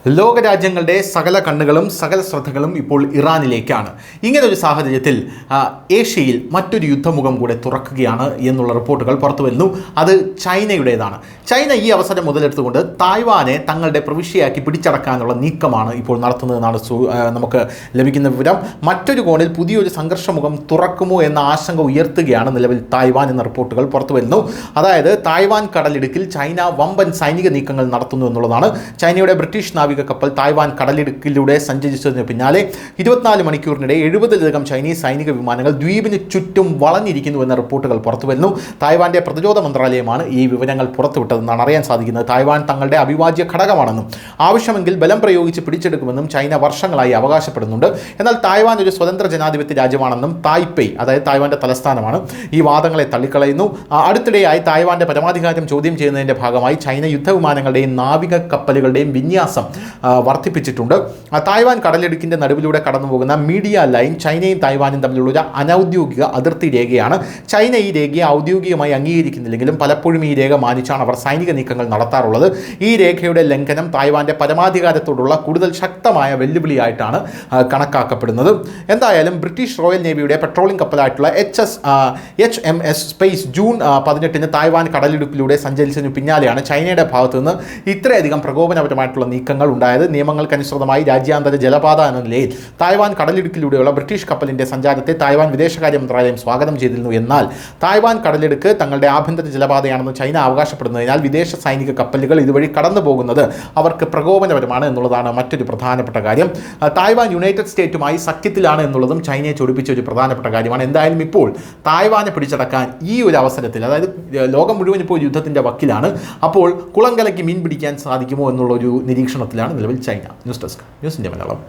ലോകരാജ്യങ്ങളുടെ സകല കണ്ണുകളും സകല ശ്രദ്ധകളും ഇപ്പോൾ ഇറാനിലേക്കാണ്. ഇങ്ങനൊരു സാഹചര്യത്തിൽ ഏഷ്യയിൽ മറ്റൊരു യുദ്ധമുഖം കൂടെ തുറക്കുകയാണ് എന്നുള്ള റിപ്പോർട്ടുകൾ പുറത്തു വരുന്നു. അത് ചൈനയുടേതാണ്. ചൈന ഈ അവസരം മുതലെടുത്തുകൊണ്ട് തായ്വാനെ തങ്ങളുടെ പ്രവിശ്യയാക്കി പിടിച്ചടക്കാനുള്ള നീക്കമാണ് ഇപ്പോൾ നടത്തുന്നതെന്നാണ് നമുക്ക് ലഭിക്കുന്ന വിവരം. മറ്റൊരു കോണിൽ പുതിയൊരു സംഘർഷമുഖം തുറക്കുമോ എന്ന ആശങ്ക ഉയർത്തുകയാണ് നിലവിൽ തായ്വാൻ എന്ന റിപ്പോർട്ടുകൾ പുറത്തു വരുന്നു. അതായത് തായ്വാൻ കടലിടുക്കിൽ ചൈന വമ്പൻ സൈനിക നീക്കങ്ങൾ നടത്തുന്നു എന്നുള്ളതാണ്. ചൈനയുടെ ബ്രിട്ടീഷ് നാവിക കപ്പൽ തായ്വാൻ കടലിടുക്കിലൂടെ സഞ്ചരിച്ചതിന് പിന്നാലെ 24 മണിക്കൂറിനിടെ 70-ലധികം ചൈനീസ് സൈനിക വിമാനങ്ങൾ ദ്വീപിന് ചുറ്റും വളഞ്ഞിരിക്കുന്നു എന്ന റിപ്പോർട്ടുകൾ പുറത്തുവരുന്നു. തായ്വാന്റെ പ്രതിരോധ മന്ത്രാലയമാണ് ഈ വിവരങ്ങൾ പുറത്തുവിട്ടതെന്നാണ് അറിയാൻ സാധിക്കുന്നത്. തായ്വാൻ തങ്ങളുടെ അവിഭാജ്യ ഘടകമാണെന്നും ആവശ്യമെങ്കിൽ ബലം പ്രയോഗിച്ച് പിടിച്ചെടുക്കുമെന്നും ചൈന വർഷങ്ങളായി അവകാശപ്പെടുന്നുണ്ട്. എന്നാൽ തായ്വാൻ ഒരു സ്വതന്ത്ര ജനാധിപത്യ രാജ്യമാണെന്നും തായ്പേയ്, അതായത് തായ്വാന്റെ തലസ്ഥാനമാണ്, ഈ വാദങ്ങളെ തള്ളിക്കളയുന്നു. അടുത്തിടെയായി തായ്വാന്റെ പരമാധികാരം ചോദ്യം ചെയ്യുന്നതിന്റെ ഭാഗമായി ചൈന യുദ്ധവിമാനങ്ങളുടെയും നാവിക കപ്പലുകളുടെയും വിന്യാസം വർദ്ധിപ്പിച്ചിട്ടുണ്ട്. തായ്വാൻ കടലിടുക്കിന്റെ നടുവിലൂടെ കടന്നുപോകുന്ന മീഡിയ ലൈൻ ചൈനയും തായ്വാനും തമ്മിലുള്ള ഒരു അനൗദ്യോഗിക അതിർത്തി രേഖയാണ്. ചൈന ഈ രേഖയെ ഔദ്യോഗികമായി അംഗീകരിക്കുന്നില്ലെങ്കിലും പലപ്പോഴും ഈ രേഖ മാനിച്ചാണ് അവർ സൈനിക നീക്കങ്ങൾ നടത്താറുള്ളത്. ഈ രേഖയുടെ ലംഘനം തായ്വാന്റെ പരമാധികാരത്തോടുള്ള കൂടുതൽ ശക്തമായ വെല്ലുവിളിയായിട്ടാണ് കണക്കാക്കപ്പെടുന്നത്. എന്തായാലും ബ്രിട്ടീഷ് റോയൽ നേവിയുടെ പെട്രോളിംഗ് കപ്പലായിട്ടുള്ള HMS സ്പേസ് ജൂൺ 18 തായ്വാൻ കടലിടുക്കിലൂടെ സഞ്ചരിച്ചതിന് പിന്നാലെയാണ് ചൈനയുടെ ഭാഗത്തു നിന്ന് ഇത്രയധികം പ്രകോപനപരമായിട്ടുള്ള നീക്കങ്ങൾ ഉണ്ടായത്. നിയമങ്ങൾക്കനുസൃതമായി രാജ്യാന്തര ജലപാത എന്ന നിലയിൽ തായ്വാൻ കടലിടുക്കിലൂടെയുള്ള ബ്രിട്ടീഷ് കപ്പലിന്റെ സഞ്ചാരത്തെ തായ്വാൻ വിദേശകാര്യ മന്ത്രാലയം സ്വാഗതം ചെയ്തിരുന്നു. എന്നാൽ തായ്വാൻ കടലിടുക്ക് തങ്ങളുടെ ആഭ്യന്തര ജലപാതയാണെന്ന് ചൈന അവകാശപ്പെടുന്നതിനാൽ വിദേശ സൈനിക കപ്പലുകൾ ഇതുവഴി കടന്നു പോകുന്നത് അവർക്ക് പ്രകോപനപരമാണ് എന്നുള്ളതാണ് മറ്റൊരു പ്രധാനപ്പെട്ട കാര്യം. തായ്വാൻ യുണൈറ്റഡ് സ്റ്റേറ്റുമായി സഖ്യത്തിലാണ് എന്നുള്ളതും ചൈനയെ ചൊടിപ്പിച്ച ഒരു പ്രധാനപ്പെട്ട കാര്യമാണ്. എന്തായാലും ഇപ്പോൾ തായ്വാനെ പിടിച്ചടക്കാൻ ഈ ഒരു അവസരത്തിൽ, അതായത് ലോകം മുഴുവൻ ഇപ്പോൾ യുദ്ധത്തിന്റെ വക്കിലാണ്, അപ്പോൾ കുളങ്കലയ്ക്ക് മീൻ പിടിക്കാൻ സാധിക്കുമോ എന്നുള്ളൊരു നിരീക്ഷണത്തിലാണ് നിലവിൽ China. News desk, news India Malayalam.